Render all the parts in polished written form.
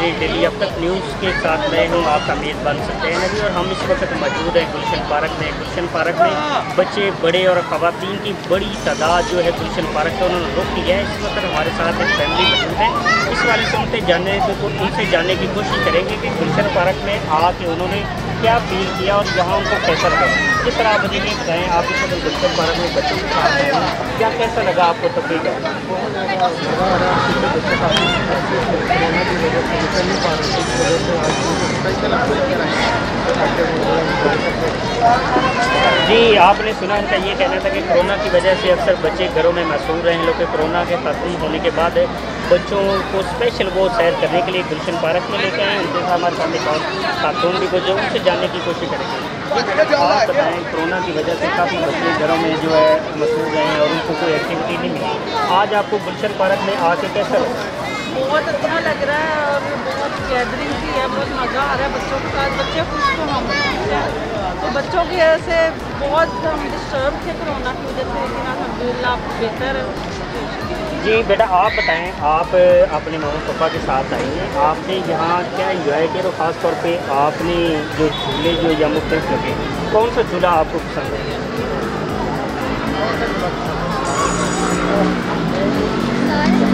मेरे डेली अब तक न्यूज़ के साथ मैं हूँ आपका मेज़बान सत्येन अली और हम इस वक्त मौजूद हैं गुलशन पार्क में। गुलशन पार्क में बच्चे बड़े और ख़वातीन की बड़ी तादाद जो है गुलशन पार्क का उन्होंने रुख किया है। इस वक्त हमारे साथ एक फैमिली मौजूद है। इस वाले से उनसे जानने की कोशिश करेंगे कि गुलशन पार्क में आके उन्होंने क्या फील किया और यहाँ उनको कैसा लगा। जिस तरह आप मुझे ये बताएँ, आप इस वक्त गुलशन पार्क में बच्चों के साथ हैं, क्या कैसा लगा आपको तफरीह का? जी, आपने सुना उनका ये कहना था कि कोरोना की वजह से अक्सर बच्चे घरों में मशहूर रहे हैं। लोग कोरोना के खत्म होने के बाद बच्चों को स्पेशल वो सैर करने के लिए गुलशन पार्क में लेके आए। उनके साथ हमारे सामने एक खातून भी जो उनसे जानने की कोशिश करेंगे। आप बताएं, कोरोना की वजह से काफ़ी बच्चे घरों में जो है मशहूर रहे हैं और उनको कोई एक्टिविटी नहीं मिली। आज आपको गुलशन पार्क में आके कैसा लगा? बहुत अच्छा लग रहा है और बहुत गैदरिंग भी है, बहुत मज़ा आ रहा है बच्चों के साथ। बच्चे खुश तो हम तो बच्चों की वजह से बहुत हम डिस्टर्ब थे कोरोना की वजह से, लेकिन अल्हम्दुलिल्लाह बेहतर है। जी बेटा, आप बताएं, आप अपने मम्मी पापा के साथ आई हैं, आपने यहाँ क्या एंजॉय किया? और ख़ास तौर पे आपने जो झूले जो या मुख्तलिफ लगे, कौन सा झूला आपको पसंद है?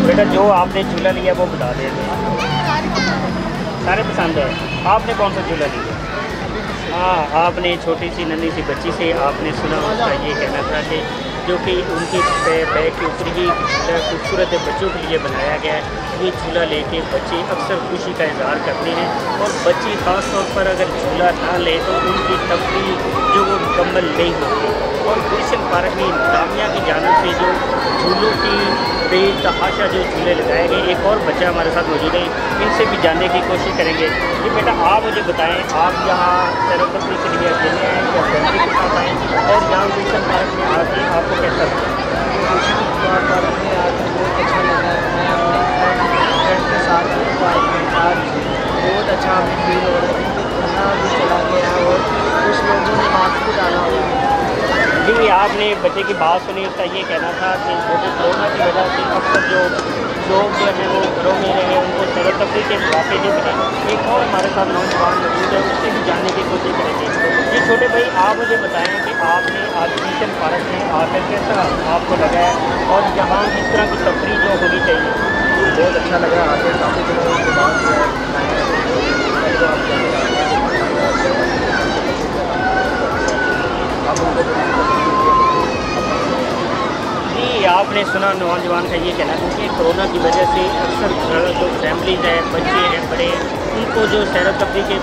बेटा, जो आपने झूला लिया वो बता दें। सारे पसंद है। आपने कौन सा झूला लिया? हाँ, आपने छोटी सी नन्ही सी बच्ची से आपने सुना उसका ये कहना था कि जो कि उनके बैग के ऊपर ही खूबसूरत बच्चों के लिए बनाया गया है। ये झूला लेके बच्चे अक्सर खुशी का इजहार करते हैं और बच्चे ख़ास तौर पर अगर झूला ना ले तो उनकी तफरीह जो वो मुकम्मल नहीं होती। और गुलशन पार्क में इंतज़ामिया की जानिब से जो झूलों की बेतहाशा जो झूले लगाए गए, एक और बच्चा हमारे साथ मौजूद है, इनसे भी जानने की कोशिश करेंगे। जी बेटा, आप मुझे बताएं, आप यहाँ सैर तफरीह के लिए अकेले हैं या फैमिली के साथ आए और यहाँ गुलशन पार्क में आके आपको कैसा लगा? गुलशन पार्क में आके बहुत अच्छा लगा। मैं अपने फ्रेंड के साथ पार्क में आज बहुत अच्छा फील हो रहा है। कोरोना भी चला गया और कुछ लोगों ने मास्क भी डाला हुआ है। जी, आपने बच्चे की बात सुनी, उसका ये कहना था कि कोरोना की वजह से अक्सर जो लोग जो है वो घरों में रहे, उनको सैर तफरीह के मौके नहीं मिले। एक और हमारे साथ नौजवान मौजूद है, उससे भी जानने की कोशिश करेंगे। जी छोटे भाई, आप मुझे बताएं कि आपने आज गुलशन पार्क में आकर कैसा आपको लगा है और यहाँ इस तरह की तफरीह जो होनी चाहिए? बहुत अच्छा लगा। आगे काफ़ी दिनों के बाद जी, आपने सुना नौजवान का ये कहना था कि कोरोना की वजह से अक्सर जो फैमिलीज़ हैं, बच्चे हैं, बड़े, उनको जो सैर तफरीह के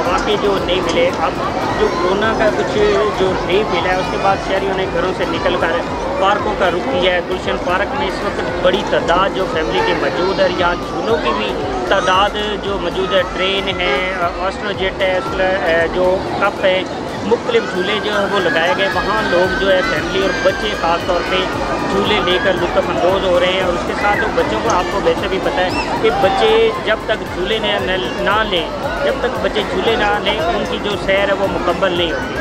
मौके जो नहीं मिले। अब जो कोरोना का कुछ जो नहीं मिला है, उसके बाद शहरियों ने घरों से निकल कर पार्कों का रुख किया है। गुलशन पार्क में इस वक्त बड़ी तादाद जो फैमिली के मौजूद है। यहाँ झूलों की भी तादाद जो मौजूद है, ट्रेन है, ऑस्ट्रोजेट है, जो कप है, मुख्तलिफ झूले जो है वो लगाए गए। वहाँ लोग जो है फैमिली और बच्चे ख़ास तौर पे झूले लेकर लुत्फ़अंदोज़ हो रहे हैं। और उसके साथ बच्चों को आपको वैसे भी पता है कि बच्चे जब तक झूले ना लें, जब तक बच्चे झूले ना लें, उनकी जो सैर है वो मुकम्मल नहीं होती।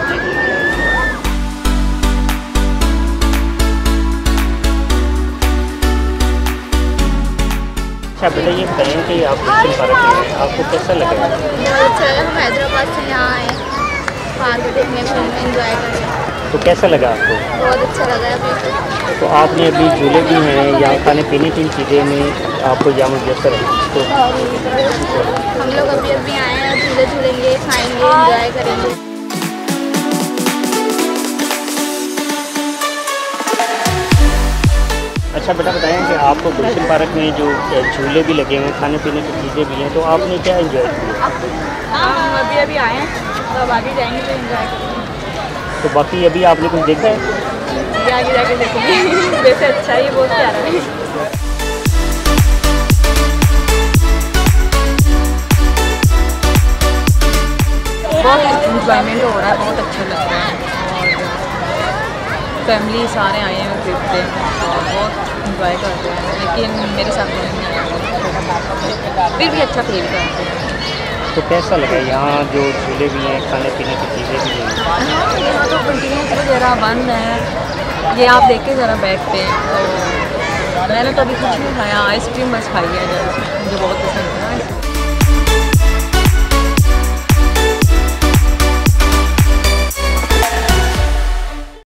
अच्छा बेटा, ये बताएँ कि आप गुलशन पार्क में हैं, आपको कैसा लगा? बहुत अच्छा लगा। हम हैदराबाद से यहाँ आए पार्क देखने में, एंजॉय करने। तो कैसा लगा आपको? बहुत अच्छा लगा अभी। तो आपने अभी झूले भी हैं या खाने पीने की चीज़ें में आपको यहाँ मुयसर है? तो हम लोग अभी आए हैं, झूले झूलेंगे, खाएंगे, एंजॉय करेंगे। अच्छा बेटा, बताएं कि आपको गुलशन पार्क में जो झूले भी लगे हुए हैं, खाने पीने की चीज़ें भी हैं, तो आपने क्या एंजॉय किया? हम अभी आए हैं, तो अब आगे जाएंगे तो एंजॉय करेंगे। तो बाकी अभी आपने कुछ देखा है? ये आगे जाके देखेंगे। वैसे अच्छा ही, बहुत प्यारा है। बहुत इंजॉयमेंट हो रहा है, बहुत अच्छा लग रहा है और फैमिली सारे आए हैं ट्रिप पे और बहुत इंजॉय करते हैं। लेकिन मेरे साथ नहीं है, फिर भी अच्छा फील करते हैं। तो कैसा लगा यहाँ जो झूले भी हैं, खाने पीने की चीज़ें भी हैं? हाँ, यहाँ तो कंटिन्यूस वगैरह बंद है। ये आप देखें ज़रा बैक पे, तो मैंने तो अभी कुछ नहीं खाया, आइसक्रीम बस खाई है, मुझे बहुत